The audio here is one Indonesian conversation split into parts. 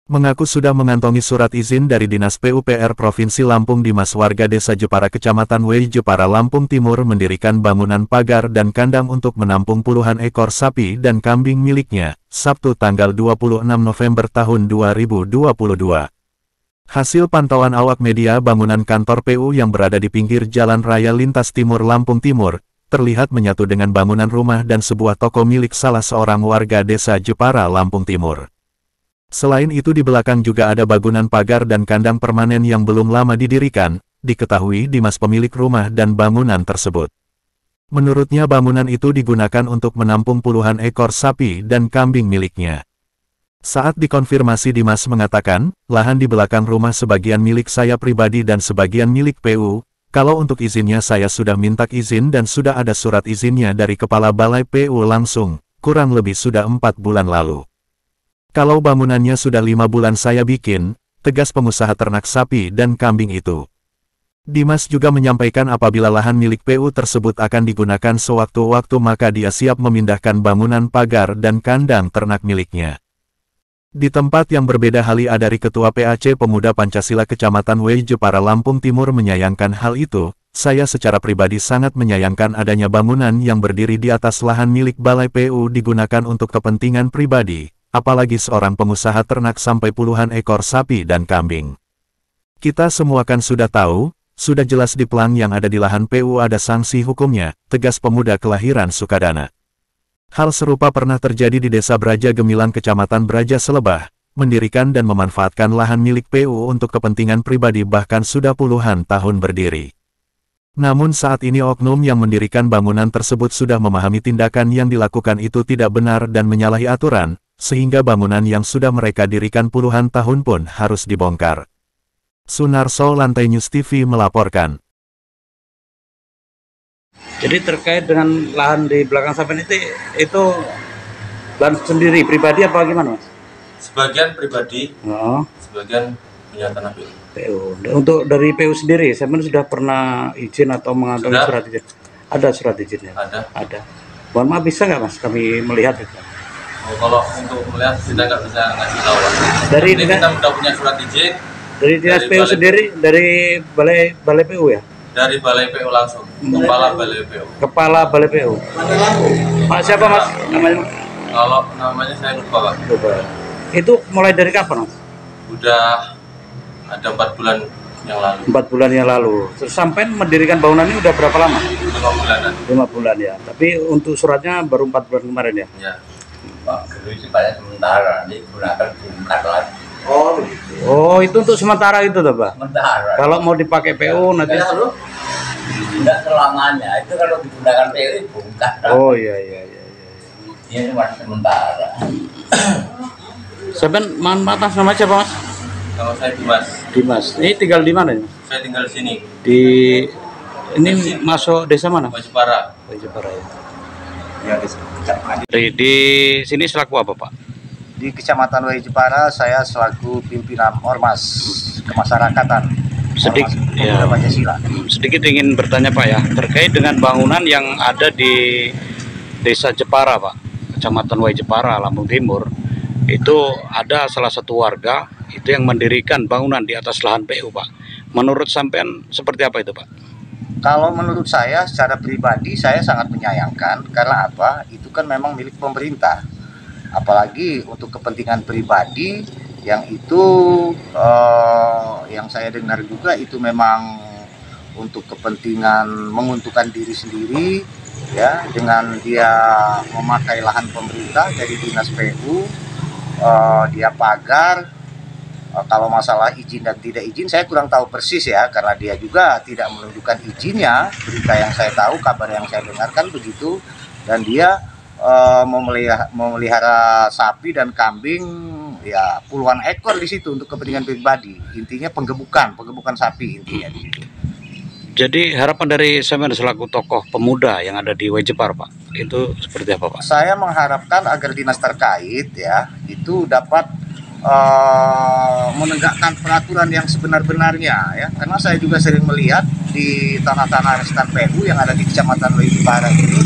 mengaku sudah mengantongi surat izin dari Dinas PUPR Provinsi Lampung. Dimas warga Desa Jepara Kecamatan Wei Jepara Lampung Timur mendirikan bangunan pagar dan kandang untuk menampung puluhan ekor sapi dan kambing miliknya, Sabtu tanggal 26 November tahun 2022. Hasil pantauan awak media, bangunan kantor PU yang berada di pinggir Jalan Raya Lintas Timur Lampung Timur, terlihat menyatu dengan bangunan rumah dan sebuah toko milik salah seorang warga Desa Jepara Lampung Timur. Selain itu di belakang juga ada bangunan pagar dan kandang permanen yang belum lama didirikan, diketahui Dimas pemilik rumah dan bangunan tersebut. Menurutnya bangunan itu digunakan untuk menampung puluhan ekor sapi dan kambing miliknya. Saat dikonfirmasi Dimas mengatakan, lahan di belakang rumah sebagian milik saya pribadi dan sebagian milik PU, kalau untuk izinnya saya sudah minta izin dan sudah ada surat izinnya dari Kepala Balai PU langsung, kurang lebih sudah 4 bulan lalu. Kalau bangunannya sudah 5 bulan saya bikin, tegas pengusaha ternak sapi dan kambing itu. Dimas juga menyampaikan apabila lahan milik PU tersebut akan digunakan sewaktu-waktu maka dia siap memindahkan bangunan pagar dan kandang ternak miliknya. Di tempat yang berbeda hal dari Ketua PAC Pemuda Pancasila Kecamatan Wei Jepara Lampung Timur menyayangkan hal itu. Saya secara pribadi sangat menyayangkan adanya bangunan yang berdiri di atas lahan milik Balai PU digunakan untuk kepentingan pribadi. Apalagi seorang pengusaha ternak sampai puluhan ekor sapi dan kambing. Kita semua kan sudah tahu, sudah jelas di plang yang ada di lahan PU ada sanksi hukumnya, tegas pemuda kelahiran Sukadana. Hal serupa pernah terjadi di Desa Braja Gemilang Kecamatan Braja Selebah, mendirikan dan memanfaatkan lahan milik PU untuk kepentingan pribadi bahkan sudah puluhan tahun berdiri. Namun saat ini oknum yang mendirikan bangunan tersebut sudah memahami tindakan yang dilakukan itu tidak benar dan menyalahi aturan, sehingga bangunan yang sudah mereka dirikan puluhan tahun pun harus dibongkar. Sunarso, Lantai News TV melaporkan. Jadi terkait dengan lahan di belakang sampean itu lahan sendiri pribadi apa gimana, Mas? Sebagian pribadi, sebagian punya tanah PU. Untuk dari PU sendiri, sampean sudah pernah izin atau mengantongi surat izin? Ada surat izinnya? Ada. Mohon maaf, bisa nggak Mas kami melihat itu? Oh, kalau untuk melihat kita nggak bisa ngasih tahu. Dari kita sudah punya surat izin. Dari Dinas PU sendiri, dari Balai PU ya? Dari Balai PU langsung, Kepala Balai PU. Kepala Balai PU. Pak siapa Mas namanya? Kalau namanya saya lupa Pak. Itu mulai dari kapan Mas? Udah ada 4 bulan yang lalu. 4 bulan yang lalu. Terus sampai mendirikan bangunan ini udah berapa lama? 5 bulanan. 5 bulan ya. Tapi untuk suratnya baru 4 bulan kemarin ya? Ya. Pak, itu sifatnya sementara, digunakan bongkar lagi. Oh begitu. Oh itu untuk sementara itu tuh Pak? Sementara. Kalau mau dipakai PU nanti? Tidak selamanya, itu kalau digunakan PU bongkar. Oh iya. Ini cuma sementara. Sampai Mas namanya siapa Mas? Kalau saya Dimas. Dimas. Ini tinggal di mana ini? Saya tinggal di sini. Ini masuk desa mana? Wei Jepara. Wei Jepara ya. Ya, Di sini selaku apa Pak? Di Kecamatan Wei Jepara saya selaku pimpinan Ormas Kemasyarakatan Pemuda Pancasila. Sedikit ingin bertanya Pak ya, terkait dengan bangunan yang ada di Desa Jepara Pak, Kecamatan Wei Jepara, Lampung Timur. Itu ada salah satu warga itu yang mendirikan bangunan di atas lahan PU Pak. Menurut sampean seperti apa itu Pak? Kalau menurut saya secara pribadi saya sangat menyayangkan karena apa? Itu kan memang milik pemerintah. Apalagi untuk kepentingan pribadi yang itu yang saya dengar juga itu memang untuk kepentingan menguntungkan diri sendiri ya, dengan dia memakai lahan pemerintah dari Dinas PU, dia pagar. Kalau masalah izin dan tidak izin saya kurang tahu persis ya, karena dia juga tidak menunjukkan izinnya. Berita yang saya tahu, kabar yang saya dengarkan begitu, dan dia memelihara sapi dan kambing ya puluhan ekor di situ untuk kepentingan pribadi. Intinya penggebukan sapi intinya di situ. Jadi harapan dari sampean selaku tokoh pemuda yang ada di Wei Jepara Pak, itu seperti apa Pak? Saya mengharapkan agar dinas terkait ya itu dapat menegakkan peraturan yang sebenar-benarnya ya, karena saya juga sering melihat di tanah-tanah restoran PU yang ada di Kecamatan Wei Jepara ini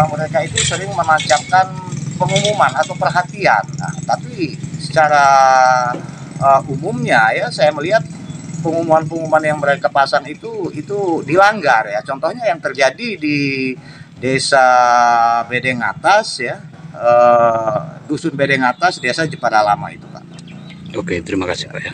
mereka itu sering menancapkan pengumuman atau perhatian. Nah, tapi secara umumnya ya saya melihat pengumuman-pengumuman yang mereka pasang itu dilanggar ya. Contohnya yang terjadi di Desa Bedeng Atas ya, Dusun Bedeng Atas, Desa Jepara Lama itu Pak. Oke, terima kasih Pak ya.